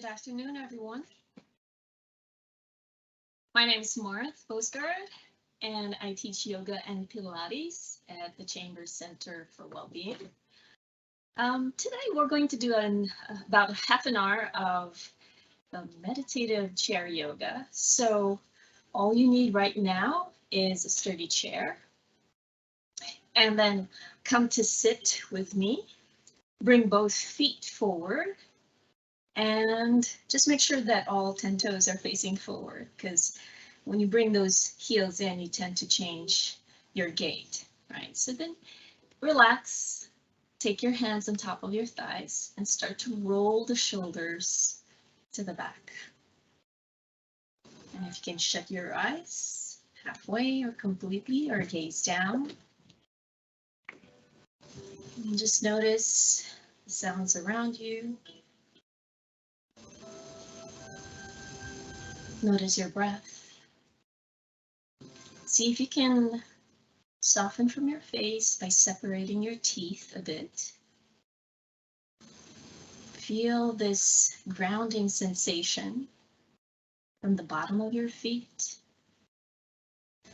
Good afternoon, everyone. My name is Marthe Boesgaard, and I teach yoga and Pilates at the Chambers Center for Wellbeing. Today, we're going to do about half an hour of meditative chair yoga. So all you need right now is a sturdy chair. And then come to sit with me. Bring both feet forward. And just make sure that all 10 toes are facing forward, because when you bring those heels in, you tend to change your gait, right? So then relax, take your hands on top of your thighs and start to roll the shoulders to the back. And if you can shut your eyes halfway or completely or gaze down. And just notice the sounds around you. Notice your breath. See if you can soften from your face by separating your teeth a bit. Feel this grounding sensation from the bottom of your feet,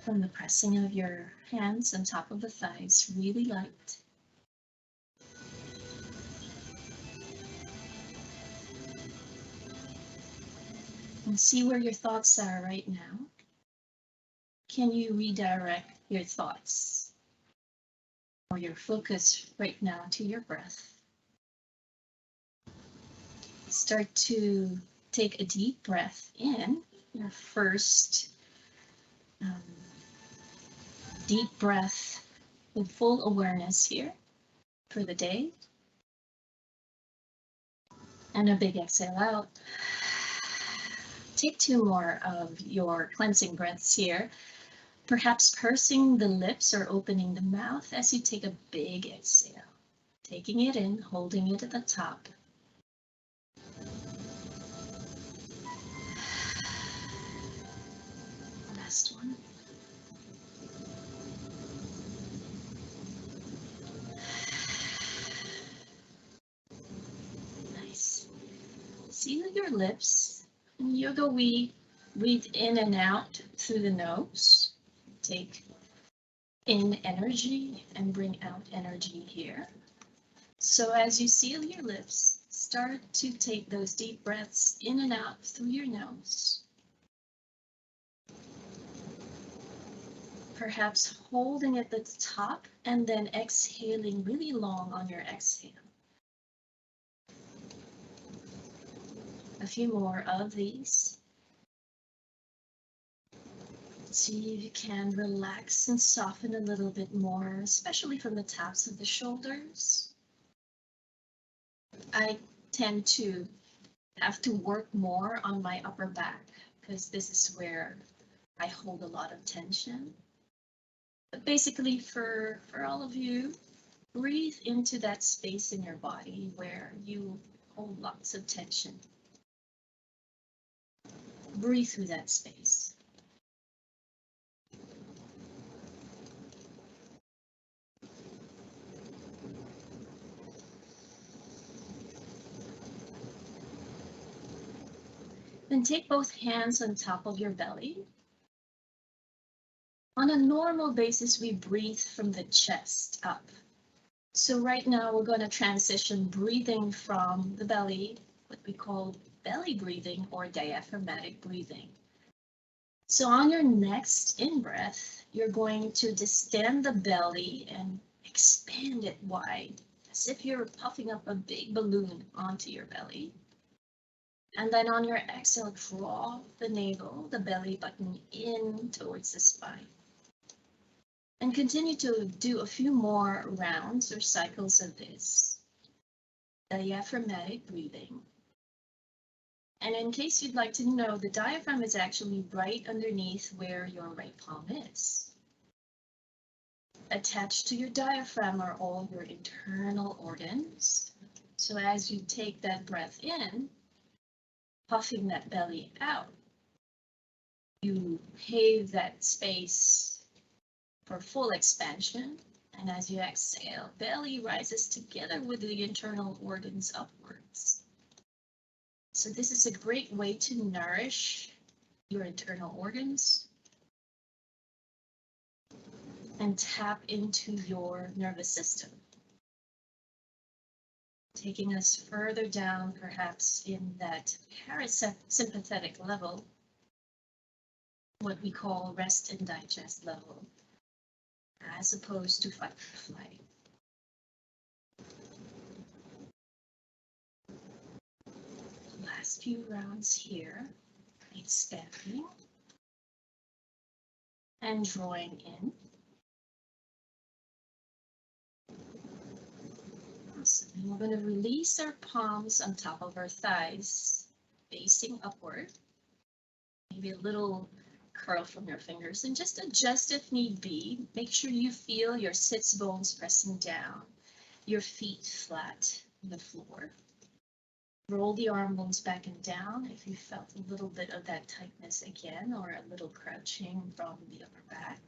from the pressing of your hands on top of the thighs, really light. And see where your thoughts are right now. Can you redirect your thoughts or your focus right now to your breath? Start to take a deep breath in, your first deep breath with full awareness here for the day. And a big exhale out. Take 2 more of your cleansing breaths here, perhaps pursing the lips or opening the mouth as you take a big exhale, taking it in, holding it at the top. Last one. Nice. Seal your lips. In yoga, we breathe in and out through the nose. Take in energy and bring out energy here. So as you seal your lips, start to take those deep breaths in and out through your nose. Perhaps holding it at the top and then exhaling really long on your exhale. A few more of these. See if you can relax and soften a little bit more, especially from the tops of the shoulders. I tend to have to work more on my upper back because this is where I hold a lot of tension. But basically for all of you, breathe into that space in your body where you hold lots of tension. Breathe through that space. Then take both hands on top of your belly. On a normal basis, we breathe from the chest up. So right now we're going to transition breathing from the belly, what we call belly breathing or diaphragmatic breathing. So on your next in-breath, you're going to distend the belly and expand it wide, as if you're puffing up a big balloon onto your belly. And then on your exhale, draw the navel, the belly button in towards the spine. And continue to do a few more rounds or cycles of this diaphragmatic breathing. And in case you'd like to know, the diaphragm is actually right underneath where your right palm is. Attached to your diaphragm are all your internal organs. So as you take that breath in, puffing that belly out, you pave that space for full expansion. And as you exhale, belly rises together with the internal organs upwards. So this is a great way to nourish your internal organs and tap into your nervous system, taking us further down, perhaps in that parasympathetic level, what we call rest and digest level, as opposed to fight or flight. Last few rounds here, expanding and drawing in. Awesome. And we're going to release our palms on top of our thighs, facing upward. Maybe a little curl from your fingers, and just adjust if need be. Make sure you feel your sits bones pressing down, your feet flat on the floor. Roll the arm bones back and down if you felt a little bit of that tightness again, or a little crouching from the upper back.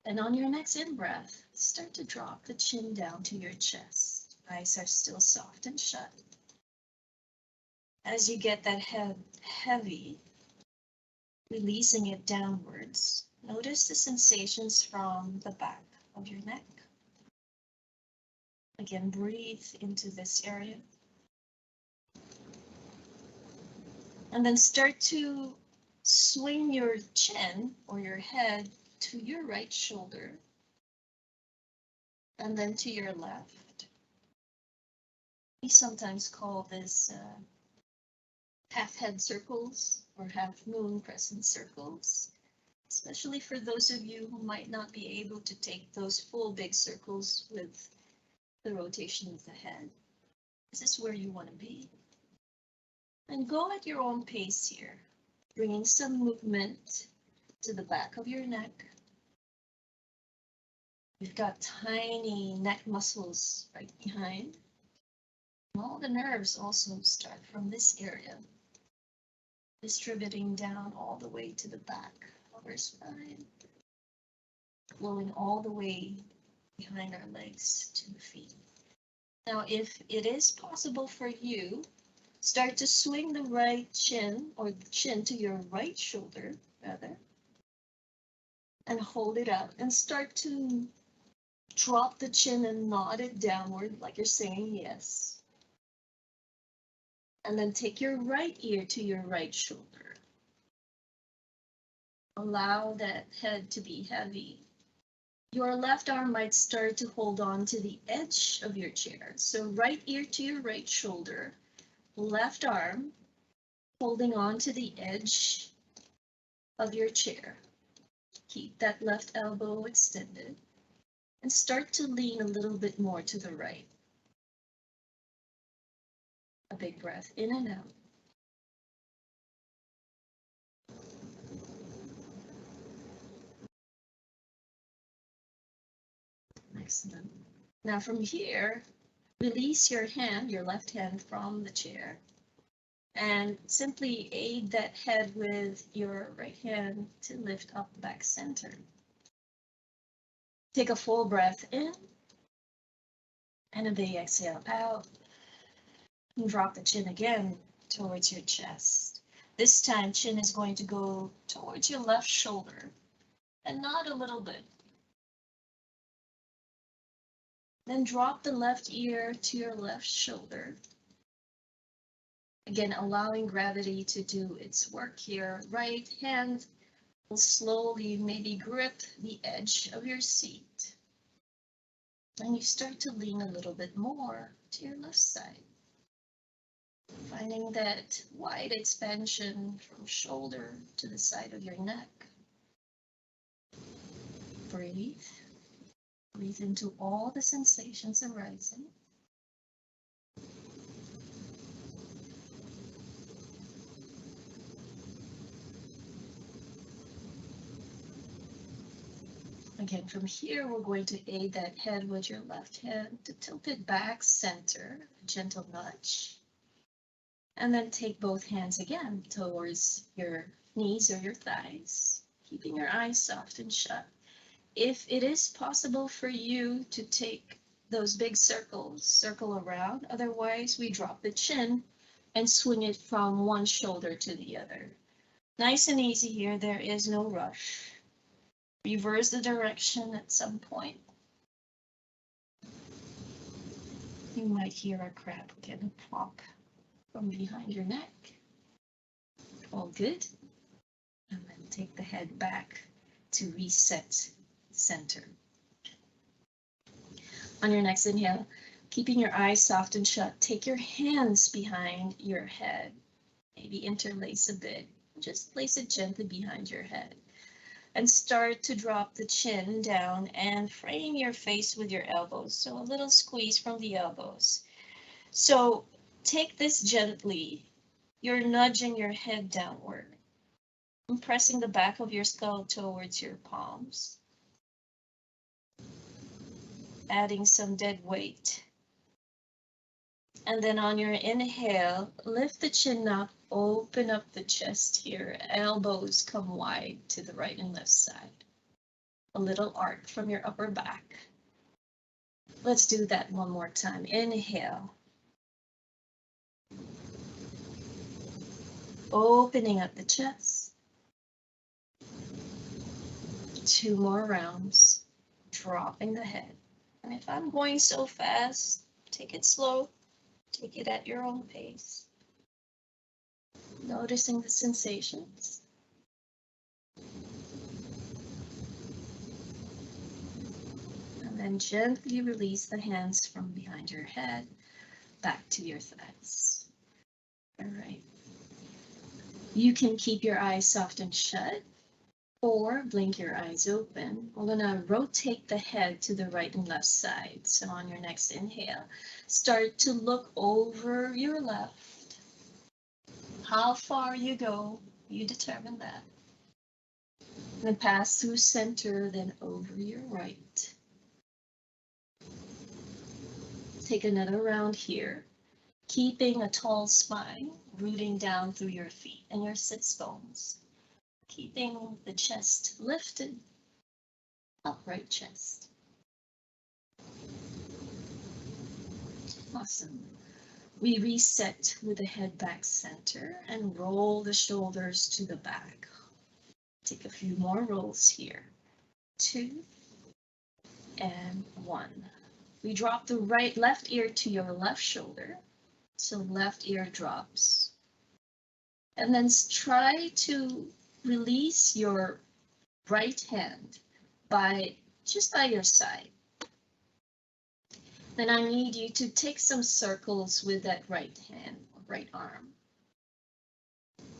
And on your next in-breath, start to drop the chin down to your chest. Eyes are still soft and shut. As you get that head heavy, releasing it downwards, notice the sensations from the back of your neck. Again, breathe into this area. And then start to swing your chin or your head to your right shoulder and then to your left. We sometimes call this half head circles or half moon crescent circles, especially for those of you who might not be able to take those full big circles with the rotation of the head. This is where you want to be. And go at your own pace here, bringing some movement to the back of your neck. We've got tiny neck muscles right behind. All the nerves also start from this area, distributing down all the way to the back of our spine, flowing all the way behind our legs to the feet. Now, if it is possible for you, start to swing the right chin or the chin to your right shoulder, rather, and hold it out and start to drop the chin and nod it downward like you're saying yes. And then take your right ear to your right shoulder. Allow that head to be heavy. Your left arm might start to hold on to the edge of your chair. So right ear to your right shoulder, left arm holding on to the edge of your chair. Keep that left elbow extended and start to lean a little bit more to the right. A big breath in and out. Excellent. Now from here, release your hand, your left hand, from the chair and simply aid that head with your right hand to lift up back center. Take a full breath in and a big exhale out. And drop the chin again towards your chest. This time, chin is going to go towards your left shoulder and nod a little bit. Then drop the left ear to your left shoulder. Again, allowing gravity to do its work here. Right hand will slowly maybe grip the edge of your seat. And you start to lean a little bit more to your left side. Finding that wide expansion from shoulder to the side of your neck. Breathe. Breathe into all the sensations arising. Again, from here, we're going to aid that head with your left hand to tilt it back center, a gentle nudge. And then take both hands again towards your knees or your thighs, keeping your eyes soft and shut. If it is possible for you to take those big circles, circle around, otherwise we drop the chin and swing it from one shoulder to the other. Nice and easy here, there is no rush. Reverse the direction at some point. You might hear a crab get a plop from behind your neck. All good. And then take the head back to reset center. On your next inhale, keeping your eyes soft and shut, take your hands behind your head. Maybe interlace a bit. Just place it gently behind your head. And start to drop the chin down and frame your face with your elbows. So a little squeeze from the elbows. So take this gently. You're nudging your head downward and pressing the back of your skull towards your palms. Adding some dead weight. And then on your inhale, lift the chin up, open up the chest here. Elbows come wide to the right and left side. A little arc from your upper back. Let's do that one more time. Inhale. Opening up the chest. 2 more rounds. Dropping the head. And if I'm going so fast, take it slow. Take it at your own pace. Noticing the sensations. And then gently release the hands from behind your head back to your thighs. All right. You can keep your eyes soft and shut or blink your eyes open. We're going to rotate the head to the right and left side. So on your next inhale, start to look over your left. How far you go, you determine that. Then pass through center, then over your right. Take another round here, keeping a tall spine, rooting down through your feet and your sits bones. Keeping the chest lifted, upright chest. Awesome. We reset with the head back center and roll the shoulders to the back. Take a few more rolls here. 2 and 1. We drop the left ear to your left shoulder. So left ear drops. And then try to release your right hand just by your side. Then I need you to take some circles with that right hand or right arm.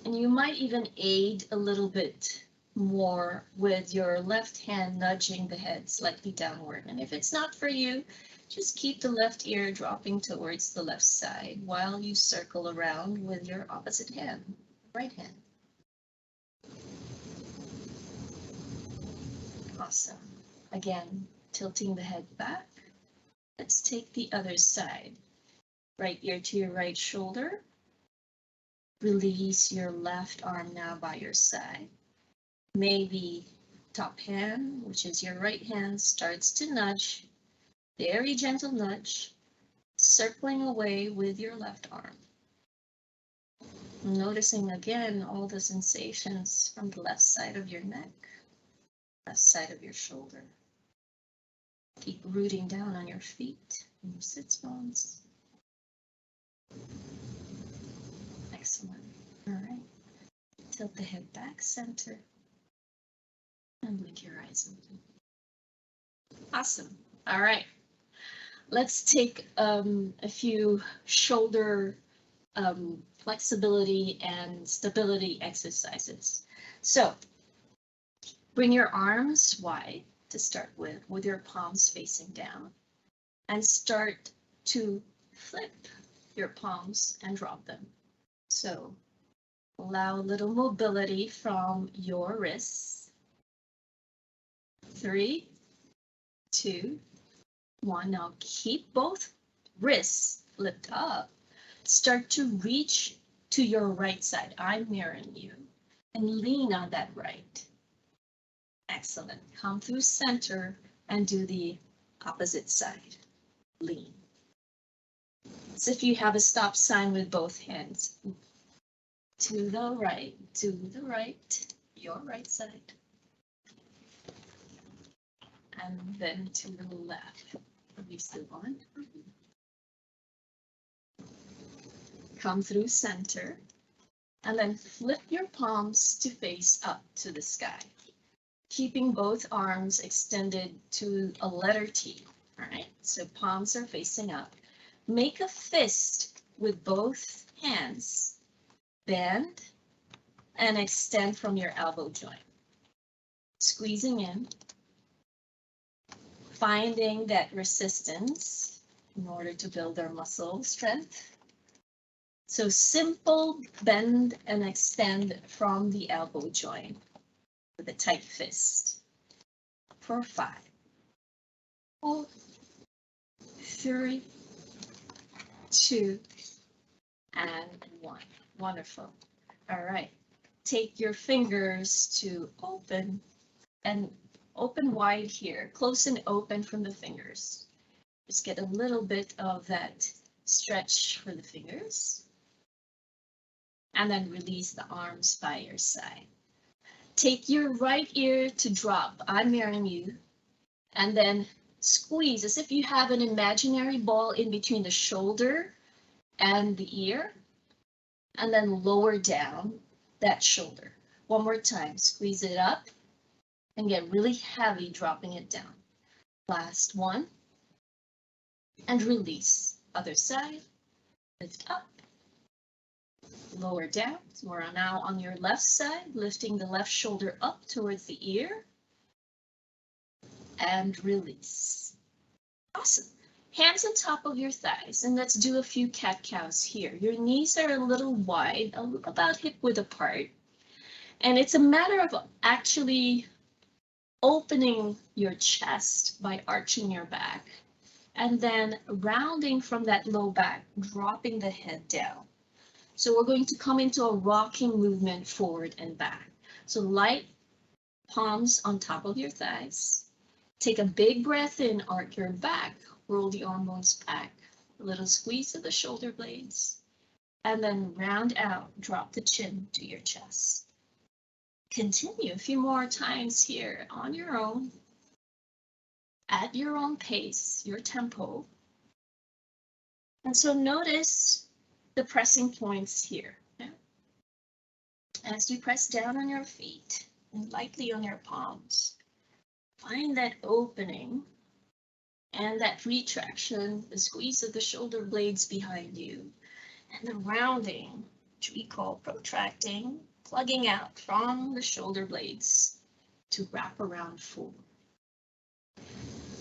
And you might even aid a little bit more with your left hand nudging the head slightly downward. And if it's not for you, just keep the left ear dropping towards the left side while you circle around with your opposite hand, right hand. Awesome. Again, tilting the head back. Let's take the other side. Right ear to your right shoulder. Release your left arm now by your side. Maybe top hand, which is your right hand, starts to nudge. Very gentle nudge, circling away with your left arm. Noticing again all the sensations from the left side of your neck, left side of your shoulder. Keep rooting down on your feet and your sits bones. Excellent. All right. Tilt the head back center and blink your eyes open. Awesome. All right. Let's take a few shoulder flexibility and stability exercises. So bring your arms wide to start with your palms facing down, and start to flip your palms and drop them. So allow a little mobility from your wrists. 3, 2, 1. Now keep both wrists flipped up. Start to reach to your right side. I'm mirroring you. And lean on that right. Excellent. Come through center and do the opposite side. Lean. As if you have a stop sign with both hands. To the right, your right side. And then to the left. Release the one. Come through center. And then flip your palms to face up to the sky, keeping both arms extended to a letter T. All right, so palms are facing up. Make a fist with both hands. Bend and extend from your elbow joint. Squeezing in, finding that resistance in order to build our muscle strength. So simple bend and extend from the elbow joint with a tight fist. For 5, 4, 3, 2, and 1. Wonderful. All right. Take your fingers to open and open wide here. Close and open from the fingers. Just get a little bit of that stretch for the fingers. And then release the arms by your side. Take your right ear to drop. I'm mirroring you. And then squeeze as if you have an imaginary ball in between the shoulder and the ear. And then lower down that shoulder. One more time. Squeeze it up and get really heavy, dropping it down. Last one. And release. Other side. Lift up. Lower down. So we're now on your left side, lifting the left shoulder up towards the ear. And release. Awesome. Hands on top of your thighs, and let's do a few cat-cows here. Your knees are a little wide, about hip-width apart. And it's a matter of actually opening your chest by arching your back. And then rounding from that low back, dropping the head down. So we're going to come into a rocking movement forward and back. So light palms on top of your thighs. Take a big breath in, arc your back, roll the arm bones back, a little squeeze of the shoulder blades, and then round out, drop the chin to your chest. Continue a few more times here on your own, at your own pace, your tempo. And so notice the pressing points here. Yeah? As you press down on your feet and lightly on your palms, find that opening and that retraction, the squeeze of the shoulder blades behind you, and the rounding, which we call protracting, plugging out from the shoulder blades to wrap around forward.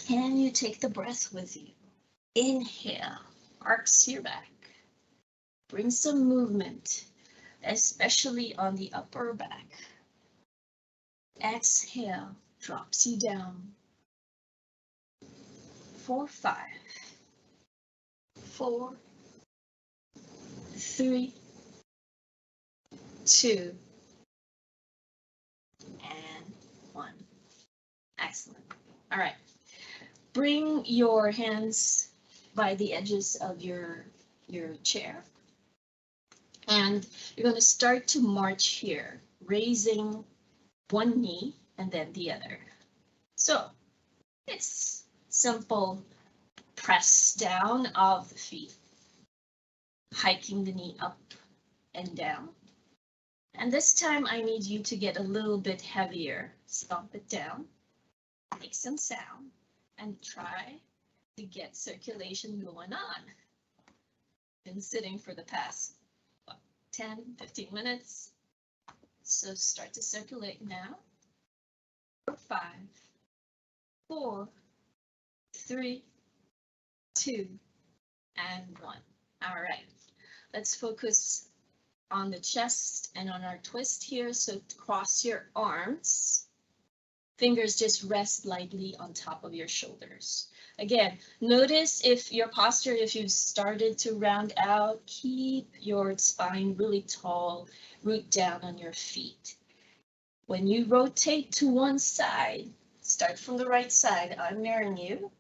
Can you take the breath with you? Inhale, arcs your back. Bring some movement, especially on the upper back. Exhale, drops you down. 4, 5, 4, 3, 2, and 1. Excellent. All right. Bring your hands by the edges of your chair. And you're going to start to march here, raising one knee and then the other. So it's simple press down of the feet, hiking the knee up and down. And this time I need you to get a little bit heavier. Stomp it down, make some sound, and try to get circulation going on. Been sitting for the past 10, 15 minutes. So start to circulate now. 5, 4, 3, 2, and 1. All right, let's focus on the chest and on our twist here. So cross your arms. Fingers just rest lightly on top of your shoulders. Again, notice if your posture, if you've started to round out, keep your spine really tall, root down on your feet. When you rotate to one side, start from the right side, I'm mirroring you.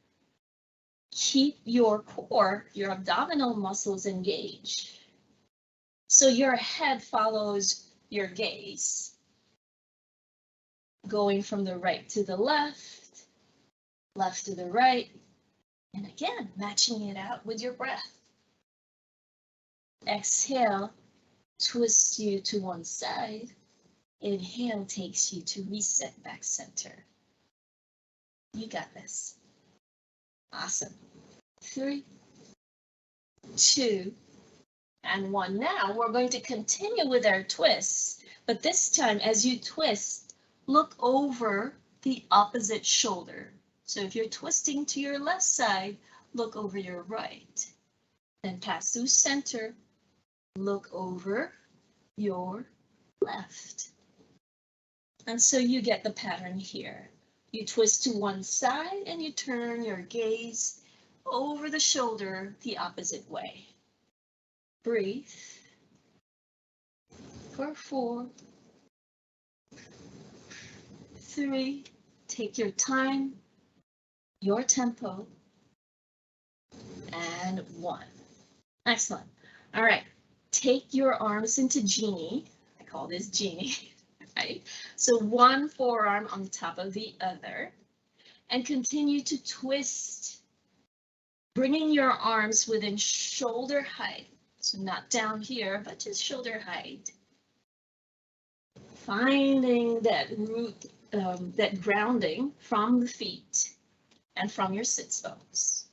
keep your core, your abdominal muscles engaged. So your head follows your gaze, going from the right to the left, left to the right, and again, matching it out with your breath. Exhale, twists you to one side. Inhale takes you to reset back center. You got this. Awesome. 3, 2, and 1. Now we're going to continue with our twists, but this time as you twist, look over the opposite shoulder. So if you're twisting to your left side, look over your right. Then pass through center, look over your left. And so you get the pattern here. You twist to one side and you turn your gaze over the shoulder the opposite way. Breathe for 4, 3, take your time, your tempo, and 1. Excellent. All right, take your arms into genie. I call this genie, right? So one forearm on top of the other, and continue to twist, bringing your arms within shoulder height. So not down here, but just shoulder height. Finding that root, that grounding from the feet and from your sits bones.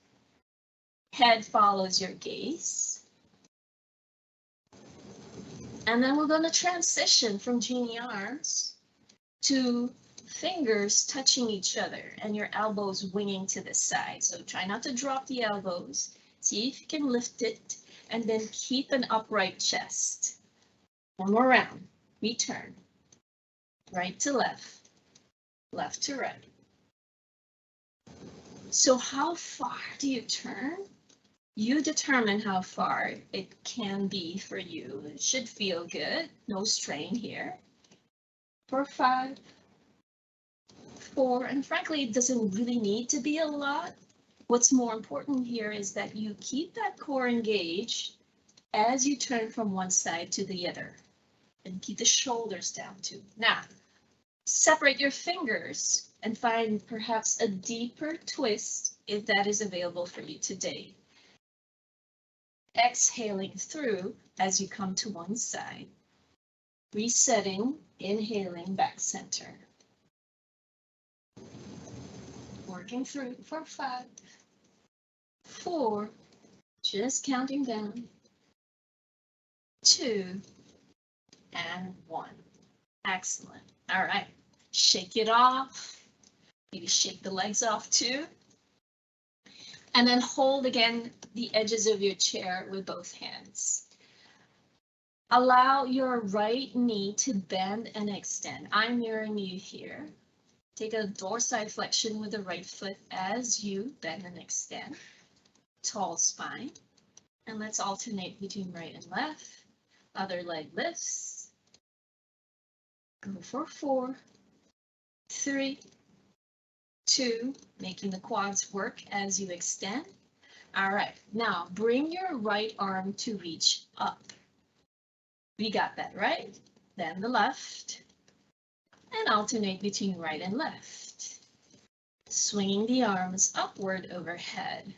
Head follows your gaze. And then we're going to transition from genie arms to fingers touching each other and your elbows winging to the side. So try not to drop the elbows. See if you can lift it and then keep an upright chest. One more round. Return. Right to left, left to right. So how far do you turn? You determine how far it can be for you. It should feel good. No strain here. For 5, 4, and frankly, it doesn't really need to be a lot. What's more important here is that you keep that core engaged as you turn from one side to the other. And keep the shoulders down too. Now, separate your fingers and find perhaps a deeper twist if that is available for you today. Exhaling through as you come to one side. Resetting, inhaling back center. Working through for 5, 4, just counting down, 2, and 1. Excellent. All right, shake it off. Maybe shake the legs off too. And then hold again the edges of your chair with both hands. Allow your right knee to bend and extend. I'm mirroring you here. Take a dorsal flexion with the right foot as you bend and extend. Tall spine. And let's alternate between right and left. Other leg lifts. Go for 4, 3, 2, making the quads work as you extend. All right, now bring your right arm to reach up. We got that, right? Then the left, and alternate between right and left. Swinging the arms upward overhead.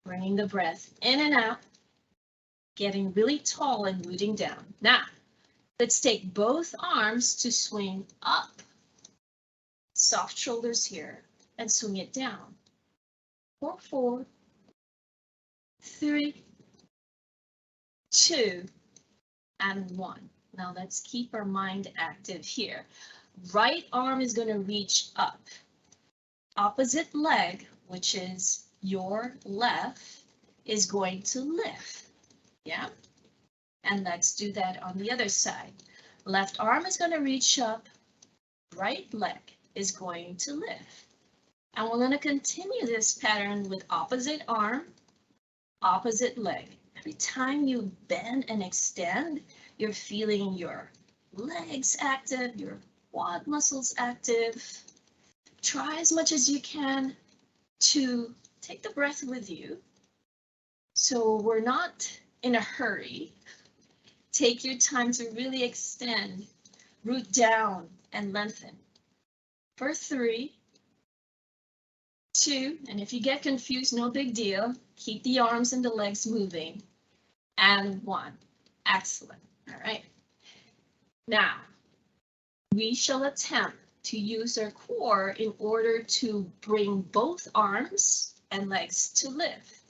Bringing the breath in and out, getting really tall and rooting down. Now, let's take both arms to swing up. Soft shoulders here, and swing it down. 4, 3, 2, and 1. Now let's keep our mind active here. Right arm is going to reach up. Opposite leg, which is your left, is going to lift. Yeah? And let's do that on the other side. Left arm is going to reach up. Right leg is going to lift. And we're going to continue this pattern with opposite arm, opposite leg. Every time you bend and extend, you're feeling your legs active, your quad muscles active. Try as much as you can to take the breath with you. So we're not in a hurry. Take your time to really extend, root down and lengthen. For 3, 2, and if you get confused, no big deal. Keep the arms and the legs moving. And 1. Excellent. All right. Now, we shall attempt to use our core in order to bring both arms and legs to lift.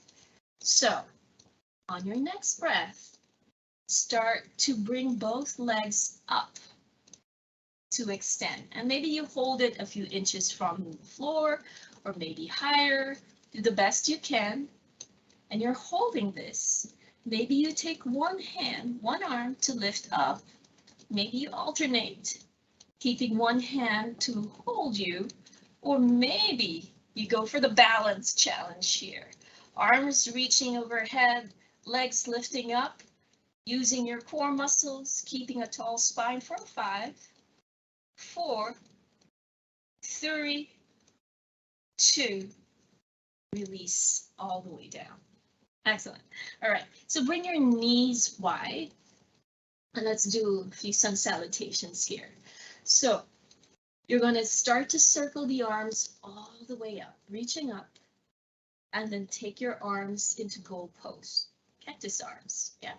So, on your next breath, start to bring both legs up to extend. And maybe you hold it a few inches from the floor or maybe higher. Do the best you can. And you're holding this. Maybe you take one hand, one arm to lift up. Maybe you alternate, keeping one hand to hold you. Or maybe you go for the balance challenge here. Arms reaching overhead, legs lifting up, using your core muscles, keeping a tall spine for 5, 4, 3, 2, release all the way down. Excellent. All right, so bring your knees wide and let's do a few sun salutations here. So you're going to start to circle the arms all the way up, reaching up, and then take your arms into goal pose, cactus arms. Yeah.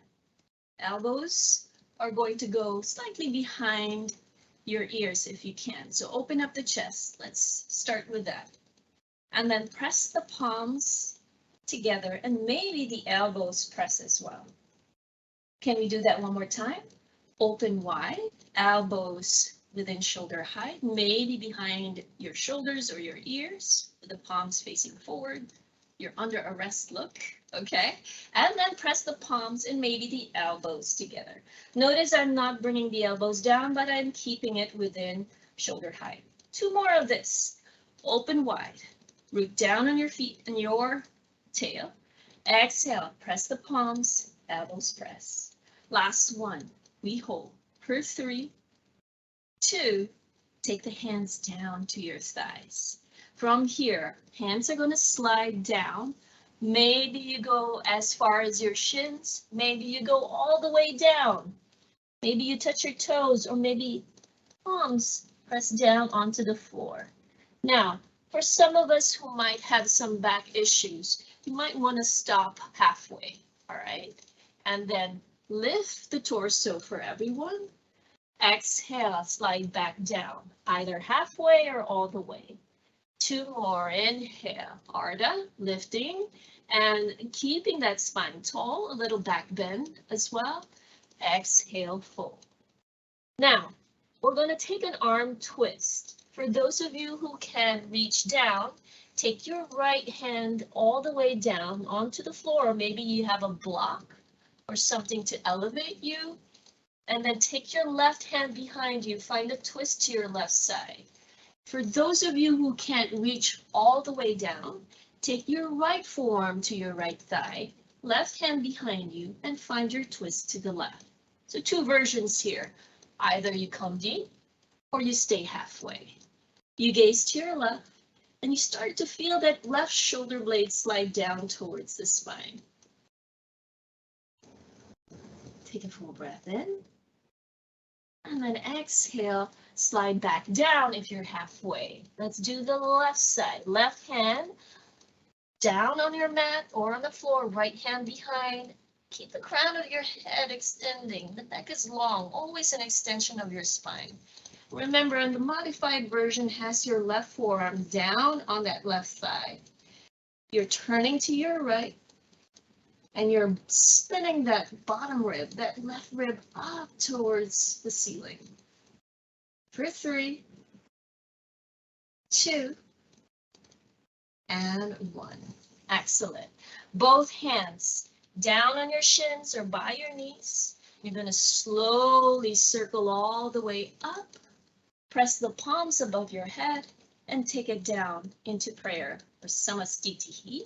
Elbows are going to go slightly behind your ears if you can. So open up the chest. Let's start with that. And then press the palms together and maybe the elbows press as well. Can we do that one more time? Open wide, elbows within shoulder height, maybe behind your shoulders or your ears, with the palms facing forward. You're under a rest look, okay? And then press the palms and maybe the elbows together. Notice I'm not bringing the elbows down, but I'm keeping it within shoulder height. 2 more of this. Open wide, root down on your feet and your tail. Exhale, press the palms, elbows press. Last one, we hold. For 3, 2, take the hands down to your thighs. From here, hands are going to slide down. Maybe you go as far as your shins. Maybe you go all the way down. Maybe you touch your toes or maybe palms press down onto the floor. Now, for some of us who might have some back issues, you might want to stop halfway, all right? And then lift the torso for everyone. Exhale, slide back down, either halfway or all the way. 2 more, inhale, Ardha, lifting and keeping that spine tall, a little back bend as well. Exhale, fold. Now, we're going to take an arm twist. For those of you who can reach down, take your right hand all the way down onto the floor. Maybe you have a block or something to elevate you. And then take your left hand behind you. Find a twist to your left side. For those of you who can't reach all the way down, take your right forearm to your right thigh, left hand behind you, and find your twist to the left. So 2 versions here. Either you come deep or you stay halfway. You gaze to your left and you start to feel that left shoulder blade slide down towards the spine. Take a full breath in. And then exhale, slide back down if you're halfway. Let's do the left side. Left hand down on your mat or on the floor, right hand behind. Keep the crown of your head extending. The neck is long, always an extension of your spine. Remember, and the modified version has your left forearm down on that left thigh. You're turning to your right. And you're spinning that bottom rib, that left rib up towards the ceiling. For 3, 2, and 1. Excellent. Both hands down on your shins or by your knees. You're going to slowly circle all the way up. Press the palms above your head and take it down into prayer or samastitihi,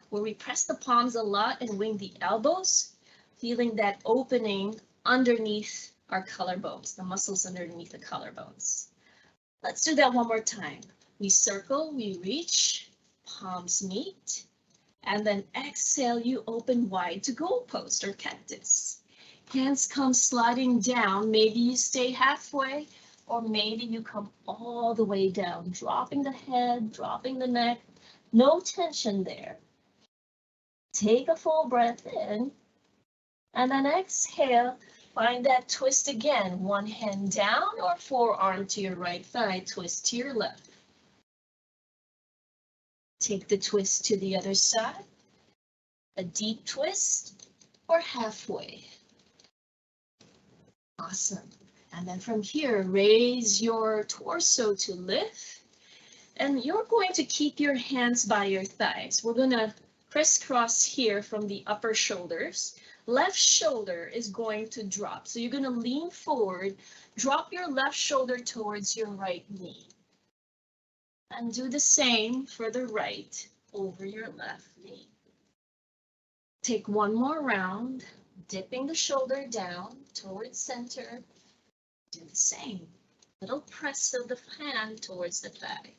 where we press the palms a lot and wing the elbows, feeling that opening underneath our collarbones, the muscles underneath the collarbones. Let's do that one more time. We circle, we reach, palms meet, And then exhale, you open wide to goalpost or cactus. Hands come sliding down. Maybe you stay halfway, or maybe you come all the way down, dropping the head, dropping the neck. No tension there. Take a full breath in, and then exhale. Find that twist again. One hand down or forearm to your right thigh, twist to your left. Take the twist to the other side. A deep twist or halfway. Awesome. And then from here, raise your torso to lift. And you're going to keep your hands by your thighs. We're going to crisscross here from the upper shoulders. Left shoulder is going to drop. So you're going to lean forward, drop your left shoulder towards your right knee. And do the same for the right over your left knee. Take one more round, dipping the shoulder down towards center. Do the same. Little press of the hand towards the thigh.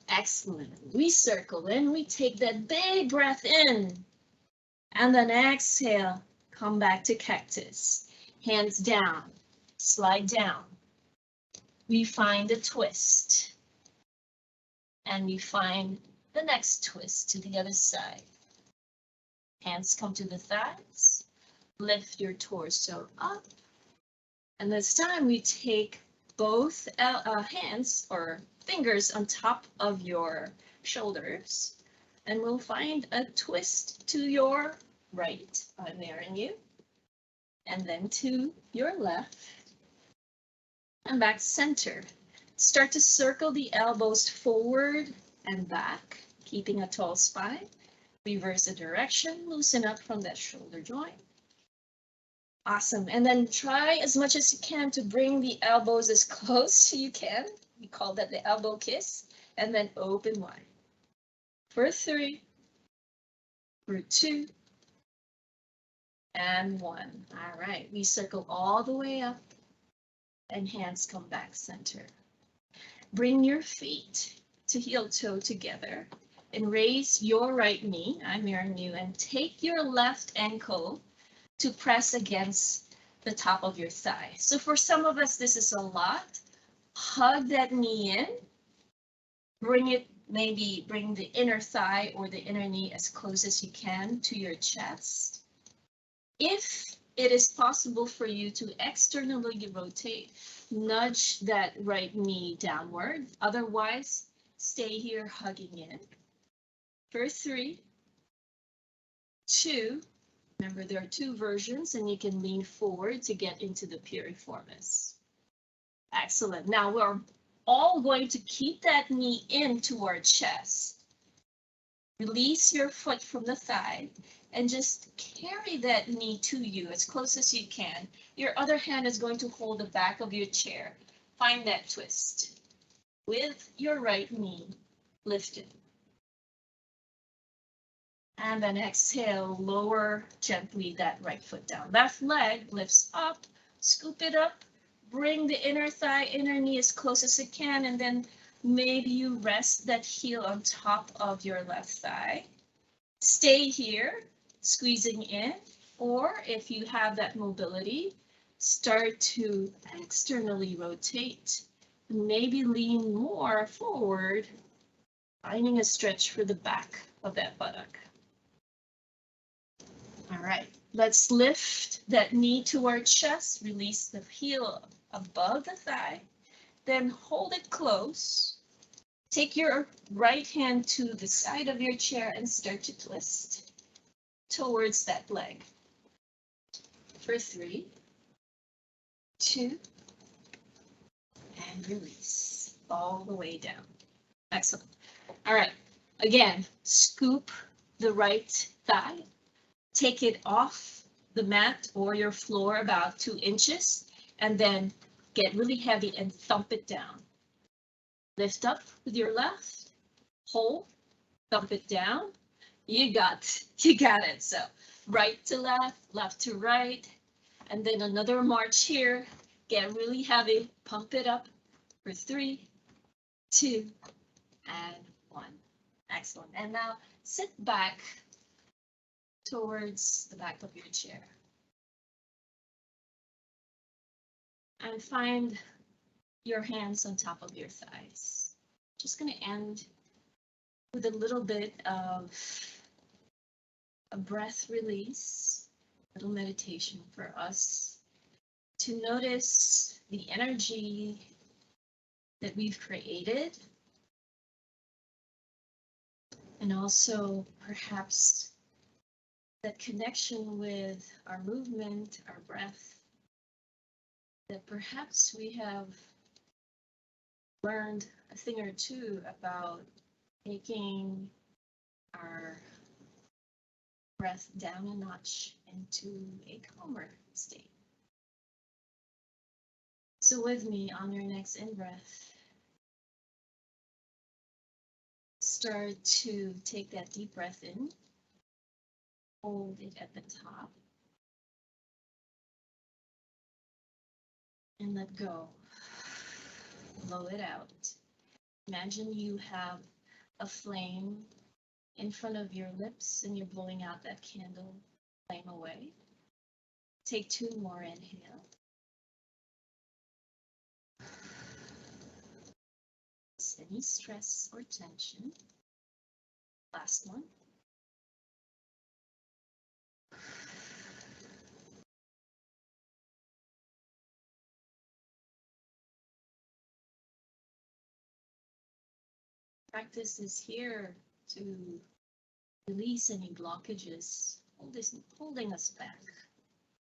Excellent. We circle in, we take that big breath in. And then exhale, come back to cactus. Hands down, slide down. We find a twist. And we find the next twist to the other side. Hands come to the thighs. Lift your torso up. And this time we take both hands or fingers on top of your shoulders. And we'll find a twist to your right. I'm there in you. And then to your left. And back center. Start to circle the elbows forward and back, keeping a tall spine. Reverse the direction, loosen up from that shoulder joint. Awesome. And then try as much as you can to bring the elbows as close as you can. We call that the elbow kiss. And then open wide. For 3, for 2, and 1. All right. We circle all the way up and hands come back center. Bring your feet to heel toe together and raise your right knee. I'm mirroring you, and take your left ankle to press against the top of your thigh. So for some of us, this is a lot. Hug that knee in. Maybe bring the inner thigh or the inner knee as close as you can to your chest. If it is possible for you to externally rotate, nudge that right knee downward. Otherwise, stay here hugging in. For 3, 2, remember there are 2 versions and you can lean forward to get into the piriformis. Excellent. Now we're all going to keep that knee into our chest. Release your foot from the thigh and just carry that knee to you as close as you can. Your other hand is going to hold the back of your chair. Find that twist with your right knee lifted. And then exhale, lower gently that right foot down. Left leg lifts up, scoop it up, bring the inner thigh, inner knee as close as it can, and then maybe you rest that heel on top of your left thigh. Stay here, squeezing in, or if you have that mobility, start to externally rotate. Maybe lean more forward, finding a stretch for the back of that buttock. All right, let's lift that knee to our chest, release the heel above the thigh, then hold it close. Take your right hand to the side of your chair and start to twist towards that leg. For 3, 2, and release all the way down. Excellent. All right, again, scoop the right thigh. Take it off the mat or your floor about 2 inches, and then get really heavy and thump it down. Lift up with your left, hold, thump it down. You got it. So right to left, left to right, and then another march here. Get really heavy, pump it up for 3, 2, and 1. Excellent. And now sit back towards the back of your chair. And find your hands on top of your thighs. Just going to end with a little bit of a breath release, a little meditation for us to notice the energy that we've created, and also perhaps that connection with our movement, our breath, that perhaps we have learned a thing or two about taking our breath down a notch into a calmer state. So with me on your next in-breath, start to take that deep breath in, hold it at the top, and let go. Blow it out. Imagine you have a flame in front of your lips and you're blowing out that candle flame away. Take 2 more inhale. Any stress or tension. Last one. Practice is here to release any blockages holding us back,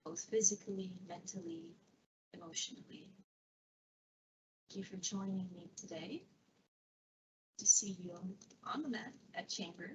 both physically, mentally, emotionally. Thank you for joining me today. To see you on the mat at Chamber.